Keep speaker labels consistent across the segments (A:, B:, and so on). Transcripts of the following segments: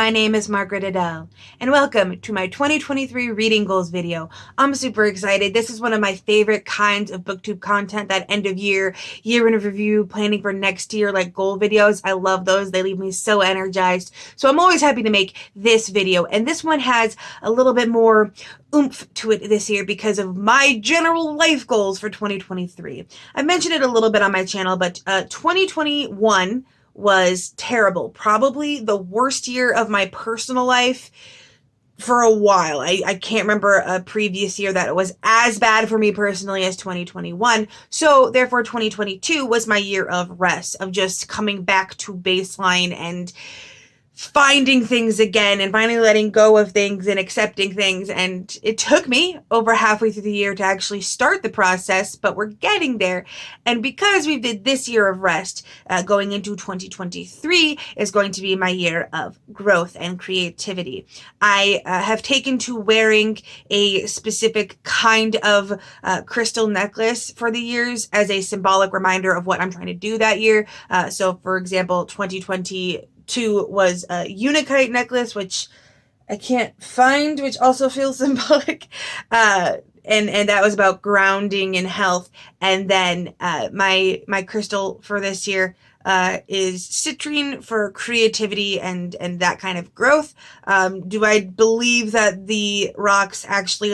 A: My name is Margaret Adele, and welcome to my 2023 reading goals video. I'm super excited. This is one of my favorite kinds of booktube content, that end of year in review, planning for next year, like goal videos. I love those. They leave me so energized. So I'm always happy to make this video, and this one has a little bit more oomph to it this year because of my general life goals for 2023. I mentioned it a little bit on my channel, but 2021 was terrible. Probably the worst year of my personal life for a while. I can't remember a previous year that was as bad for me personally as 2021. So therefore 2022 was my year of rest, of just coming back to baseline and finding things again and finally letting go of things and accepting things. And it took me over halfway through the year to actually start the process, but we're getting there. And because we did this year of rest, going into 2023 is going to be my year of growth and creativity. I have taken to wearing a specific kind of crystal necklace for the years as a symbolic reminder of what I'm trying to do that year. So for example, 2022 was a Unikite necklace, which I can't find, which also feels symbolic. And that was about grounding and health. And then my crystal for this year is citrine for creativity and that kind of growth. Do I believe that the rocks actually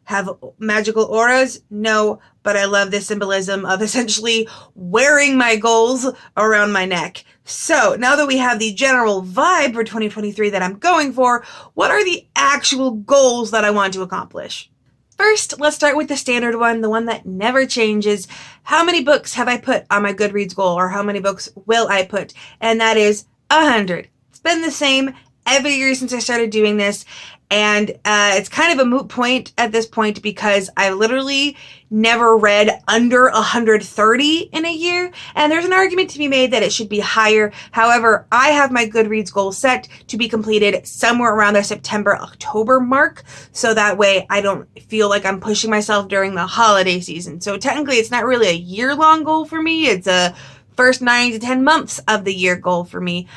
A: have magical auras? No, but I love the symbolism of essentially wearing my goals around my neck. So now that we have the general vibe for 2023 that I'm going for, what are the actual goals that I want to accomplish? First, let's start with the standard one, the one that never changes. How many books have I put on my Goodreads goal, or how many books will I put? And that is 100. It's been the same every year since I started doing this. And it's kind of a moot point at this point because I literally never read under 130 in a year. And there's an argument to be made that it should be higher. However, I have my Goodreads goal set to be completed somewhere around the September-October mark. So that way I don't feel like I'm pushing myself during the holiday season. So technically it's not really a year-long goal for me. It's a first 9 to 10 months of the year goal for me.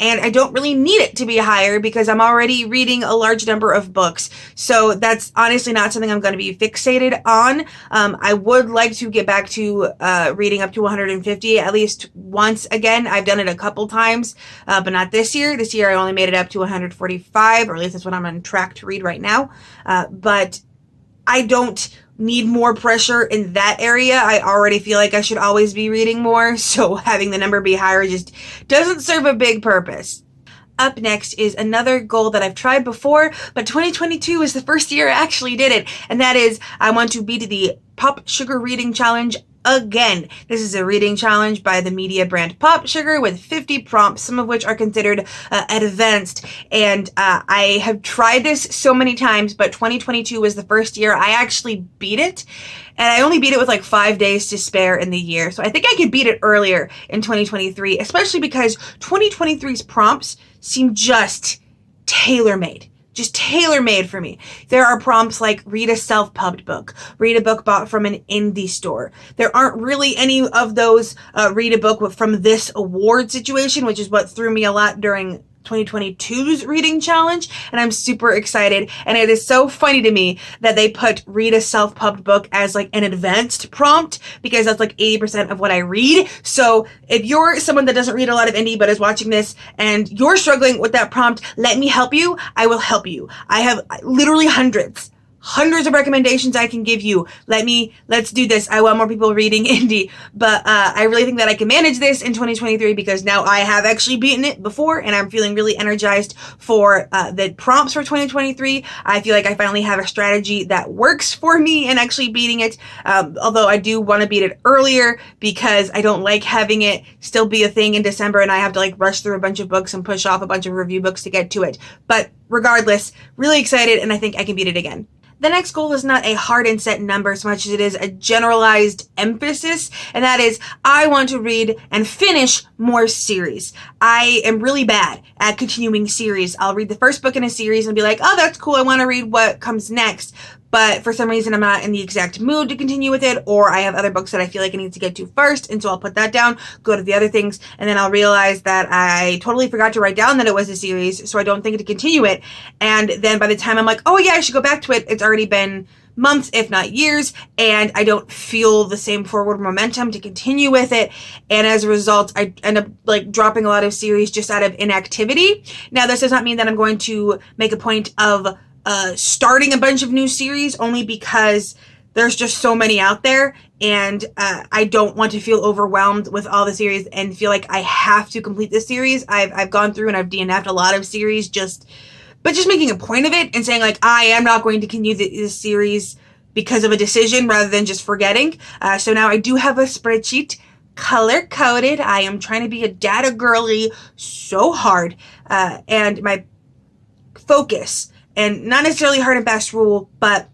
A: And I don't really need it to be higher because I'm already reading a large number of books. So that's honestly not something I'm going to be fixated on. I would like to get back to reading up to 150 at least once again. I've done it a couple times, but not this year. This year I only made it up to 145, or at least that's what I'm on track to read right now. But I don't need more pressure in that area. I already feel like I should always be reading more, so having the number be higher just doesn't serve a big purpose. Up next is another goal that I've tried before, but 2022 is the first year I actually did it, and that is I want to beat the Pop Sugar Reading Challenge again. This is a reading challenge by the media brand Pop Sugar with 50 prompts, some of which are considered advanced. And I have tried this so many times, but 2022 was the first year I actually beat it. And I only beat it with like 5 days to spare in the year. So I think I could beat it earlier in 2023, especially because 2023's prompts seem just tailor-made. Just tailor-made for me. There are prompts like read a self-pubbed book, read a book bought from an indie store. There aren't really any of those read a book from this award situation, which is what threw me a lot during 2022's reading challenge, and I'm super excited. And it is so funny to me that they put read a self-pubbed book as like an advanced prompt because that's like 80% of what I read. So if you're someone that doesn't read a lot of indie but is watching this and you're struggling with that prompt, let me help you. I will help you. I have literally hundreds of recommendations I can give you. Let's do this. I want more people reading indie, but I really think that I can manage this in 2023 because now I have actually beaten it before and I'm feeling really energized for the prompts for 2023. I feel like I finally have a strategy that works for me and actually beating it, although I do want to beat it earlier because I don't like having it still be a thing in December and I have to like rush through a bunch of books and push off a bunch of review books to get to it. But regardless, really excited and I think I can beat it again. The next goal is not a hard and set number so much as it is a generalized emphasis, and that is I want to read and finish more series. I am really bad at continuing series. I'll read the first book in a series and be like, oh, that's cool, I want to read what comes next. but for some reason I'm not in the exact mood to continue with it, or I have other books that I feel like I need to get to first, and so I'll put that down, go to the other things, and then I'll realize that I totally forgot to write down that it was a series, so I don't think to continue it, and then by the time I'm like, oh yeah, I should go back to it, it's already been months, if not years, and I don't feel the same forward momentum to continue with it, and as a result, I end up like dropping a lot of series just out of inactivity. Now, this does not mean that I'm going to make a point of starting a bunch of new series, only because there's just so many out there, and I don't want to feel overwhelmed with all the series and feel like I have to complete this series. I've gone through and I've DNF'd a lot of series just making a point of it and saying like, I am not going to continue this series because of a decision rather than just forgetting. So now I do have a spreadsheet color-coded. I am trying to be a data girly so hard, and my focus, and not necessarily hard and fast rule, but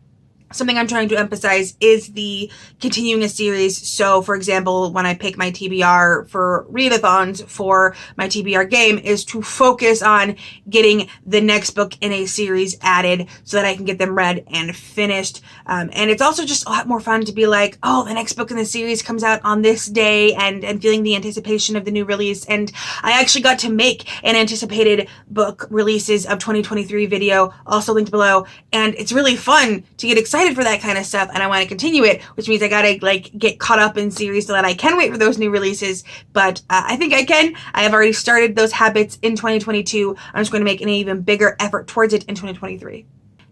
A: something I'm trying to emphasize is the continuing a series. So, for example, when I pick my TBR for readathons for my TBR game, is to focus on getting the next book in a series added so that I can get them read and finished. And it's also just a lot more fun to be like, oh, the next book in the series comes out on this day, and feeling the anticipation of the new release. And I actually got to make an anticipated book releases of 2023 video, also linked below. And it's really fun to get excited for that kind of stuff, and I want to continue it, which means I gotta like get caught up in series so that I can wait for those new releases. But I think I can. I have already started those habits in 2022. I'm just going to make an even bigger effort towards it in 2023.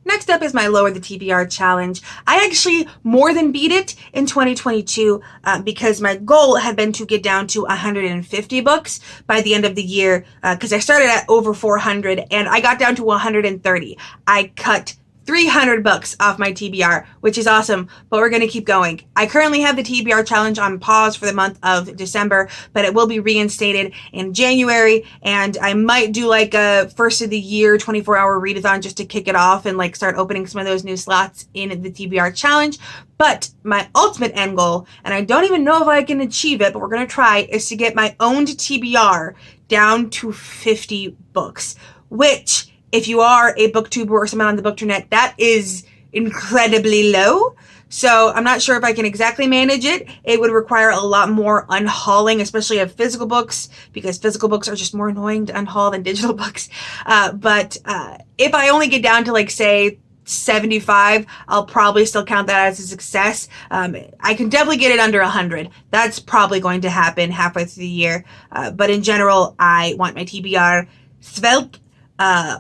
A: Next up is my Lower the TBR challenge. I actually more than beat it in 2022 because my goal had been to get down to 150 books by the end of the year, because I started at over 400 and I got down to 130. I cut 300 books off my TBR, which is awesome, but we're going to keep going. I currently have the TBR challenge on pause for the month of December, but it will be reinstated in January, and I might do like a first of the year 24-hour readathon just to kick it off and like start opening some of those new slots in the TBR challenge. But my ultimate end goal, and I don't even know if I can achieve it, but we're going to try, is to get my owned TBR down to 50 books, which, if you are a booktuber or someone on the booktubernet, that is incredibly low. So I'm not sure if I can exactly manage it. It would require a lot more unhauling, especially of physical books, because physical books are just more annoying to unhaul than digital books. But if I only get down to like, say, 75, I'll probably still count that as a success. I can definitely get it under 100. That's probably going to happen halfway through the year. But in general, I want my TBR svelte,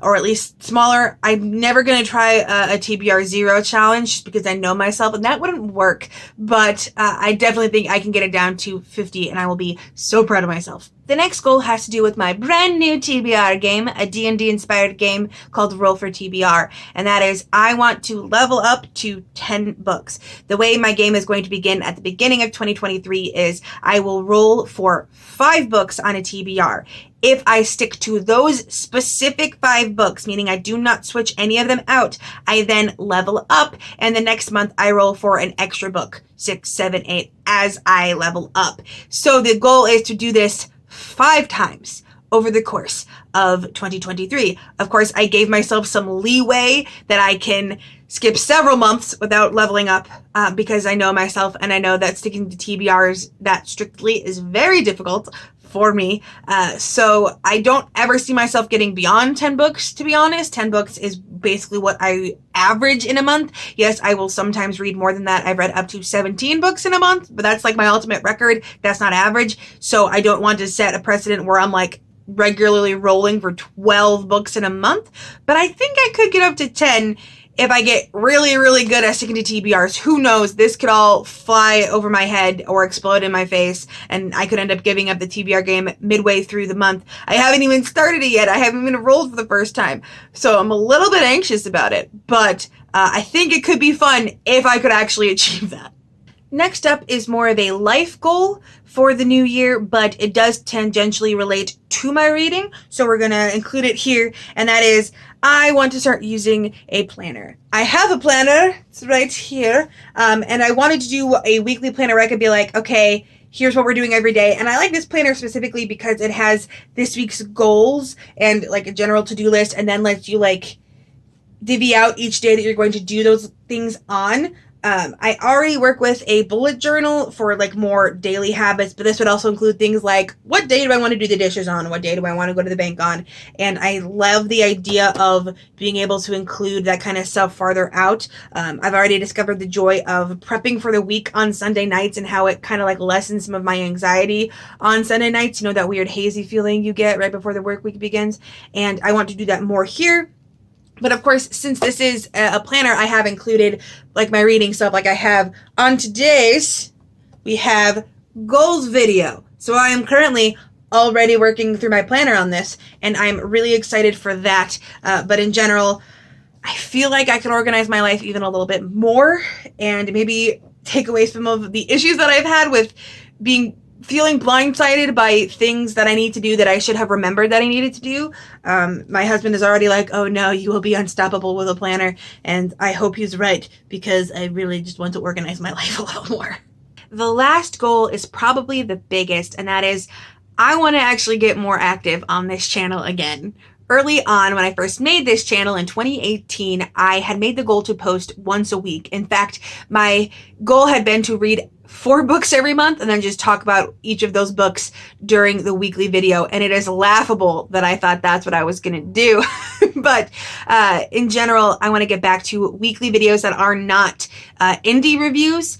A: or at least smaller. I'm never going to try a TBR 0 challenge just because I know myself and that wouldn't work, but I definitely think I can get it down to 50 and I will be so proud of myself. The next goal has to do with my brand new TBR game, a D&D inspired game called Roll for TBR, and that is I want to level up to 10 books. The way my game is going to begin at the beginning of 2023 is I will roll for 5 books on a TBR. If I stick to those specific 5 books, meaning I do not switch any of them out, I then level up, and the next month I roll for an extra book, 6, 7, 8, as I level up. So the goal is to do this 5 times over the course of 2023. Of course, I gave myself some leeway that I can skip several months without leveling up, because I know myself and I know that sticking to TBRs that strictly is very difficult for me. So I don't ever see myself getting beyond 10 books, to be honest. 10 books is basically what I average in a month. Yes, I will sometimes read more than that. I've read up to 17 books in a month, but that's like my ultimate record. That's not average. So I don't want to set a precedent where I'm like regularly rolling for 12 books in a month, but I think I could get up to 10 if I get really, really good at sticking to TBRs. Who knows? This could all fly over my head or explode in my face, and I could end up giving up the TBR game midway through the month. I haven't even started it yet. I haven't even rolled for the first time. So I'm a little bit anxious about it, but I think it could be fun if I could actually achieve that. Next up is more of a life goal for the new year, but it does tangentially relate to my reading, so we're going to include it here, and that is I want to start using a planner. I have a planner, it's right here, and I wanted to do a weekly planner where I could be like, okay, here's what we're doing every day. And I like this planner specifically because it has this week's goals and like a general to-do list, and then lets you like divvy out each day that you're going to do those things on. I already work with a bullet journal for like more daily habits, but this would also include things like what day do I want to do the dishes on? What day do I want to go to the bank on? And I love the idea of being able to include that kind of stuff farther out. I've already discovered the joy of prepping for the week on Sunday nights and how it kind of like lessens some of my anxiety on Sunday nights. You know, that weird hazy feeling you get right before the work week begins. And I want to do that more here. But of course, since this is a planner, I have included like my reading stuff. Like I have on today's, we have goals video. So I am currently already working through my planner on this, and I'm really excited for that. But in general, I feel like I can organize my life even a little bit more and maybe take away some of the issues that I've had with feeling blindsided by things that I need to do that I should have remembered that I needed to do. My husband is already like, oh no, you will be unstoppable with a planner. And I hope he's right, because I really just want to organize my life a little more. The last goal is probably the biggest, and that is I want to actually get more active on this channel again. Early on, when I first made this channel in 2018, I had made the goal to post once a week. In fact, my goal had been to read 4 books every month and then just talk about each of those books during the weekly video. And it is laughable that I thought that's what I was going to do. But in general, I want to get back to weekly videos that are not indie reviews,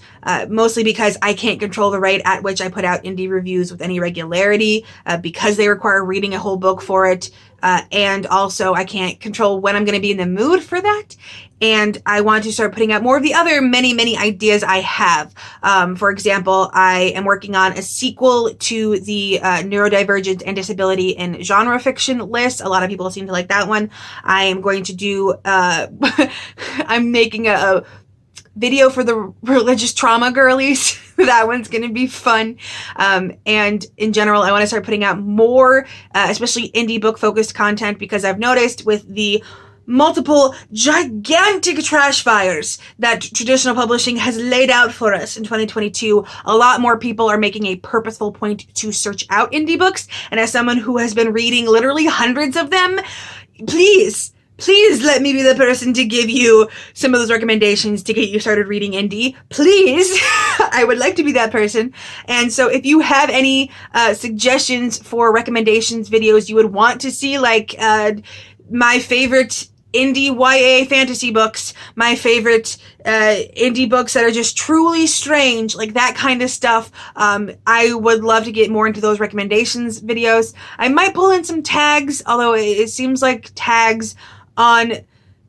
A: mostly because I can't control the rate at which I put out indie reviews with any regularity, because they require reading a whole book for it. And also I can't control when I'm going to be in the mood for that. And I want to start putting out more of the other many ideas I have. For example, I am working on a sequel to the neurodivergent and disability in genre fiction list. A lot of people seem to like that one. I am going to do, I'm making a video for the religious trauma girlies. That one's going to be fun. And in general, I want to start putting out more, especially indie book focused content, because I've noticed with the multiple gigantic trash fires that traditional publishing has laid out for us in 2022, a lot more people are making a purposeful point to search out indie books. And as someone who has been reading literally hundreds of them, please let me be the person to give you some of those recommendations to get you started reading indie. Please. I would like to be that person. And so if you have any suggestions for recommendations videos you would want to see, like my favorite indie YA fantasy books, my favorite indie books that are just truly strange, like that kind of stuff, I would love to get more into those recommendations videos. I might pull in some tags, although it seems like tags on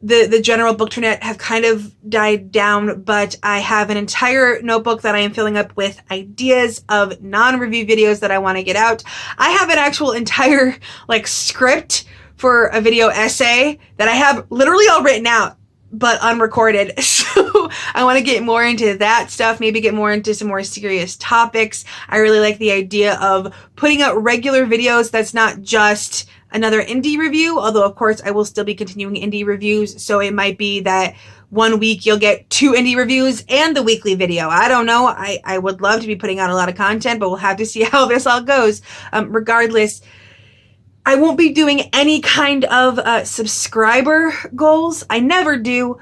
A: the general bookternet have kind of died down, but I have an entire notebook that I am filling up with ideas of non-review videos that I want to get out. I have an actual entire like script for a video essay that I have literally all written out, but unrecorded. So I want to get more into that stuff, maybe get more into some more serious topics. I really like the idea of putting out regular videos that's not just another indie review, although of course I will still be continuing indie reviews. So it might be that one week you'll get 2 indie reviews and the weekly video. I don't know. I would love to be putting out a lot of content, but we'll have to see how this all goes. Regardless, I won't be doing any kind of subscriber goals. I never do,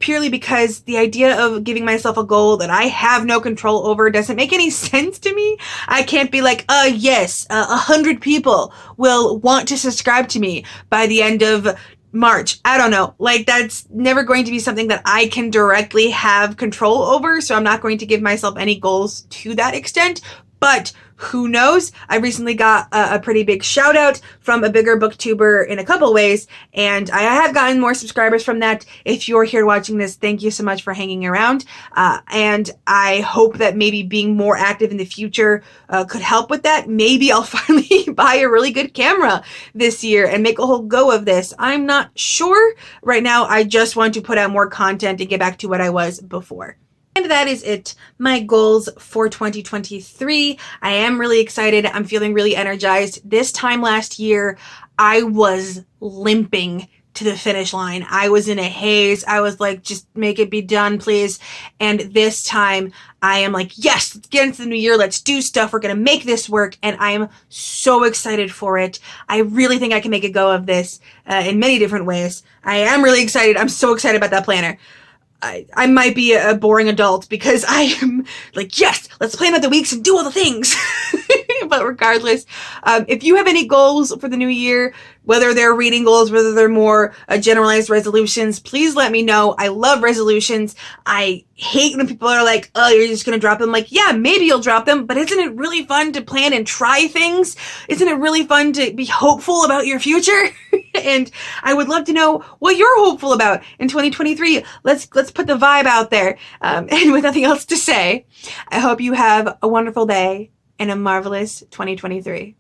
A: purely because the idea of giving myself a goal that I have no control over doesn't make any sense to me. I can't be like, yes, 100 people will want to subscribe to me by the end of March. I don't know. Like, that's never going to be something that I can directly have control over, so I'm not going to give myself any goals to that extent. But who knows? I recently got a pretty big shout out from a bigger booktuber in a couple ways, and I have gotten more subscribers from that. If you're here watching this, thank you so much for hanging around. And I hope that maybe being more active in the future could help with that. Maybe I'll finally buy a really good camera this year and make a whole go of this. I'm not sure. Right now, I just want to put out more content and get back to what I was before. And that is it. My goals for 2023. I am really excited. I'm feeling really energized. This time last year, I was limping to the finish line. I was in a haze. I was like, just make it be done, please. And this time I am like, yes, let's get into the new year. Let's do stuff. We're going to make this work. And I am so excited for it. I really think I can make a go of this in many different ways. I am really excited. I'm so excited about that planner. I might be a boring adult because I am like, yes, let's plan out the weeks and do all the things. But regardless, if you have any goals for the new year, whether they're reading goals, whether they're more generalized resolutions, please let me know. I love resolutions. I hate when people are like, oh, you're just going to drop them. Like, yeah, maybe you'll drop them, but isn't it really fun to plan and try things? Isn't it really fun to be hopeful about your future? And I would love to know what you're hopeful about in 2023. Let's put the vibe out there. And with nothing else to say, I hope you have a wonderful day and a marvelous 2023.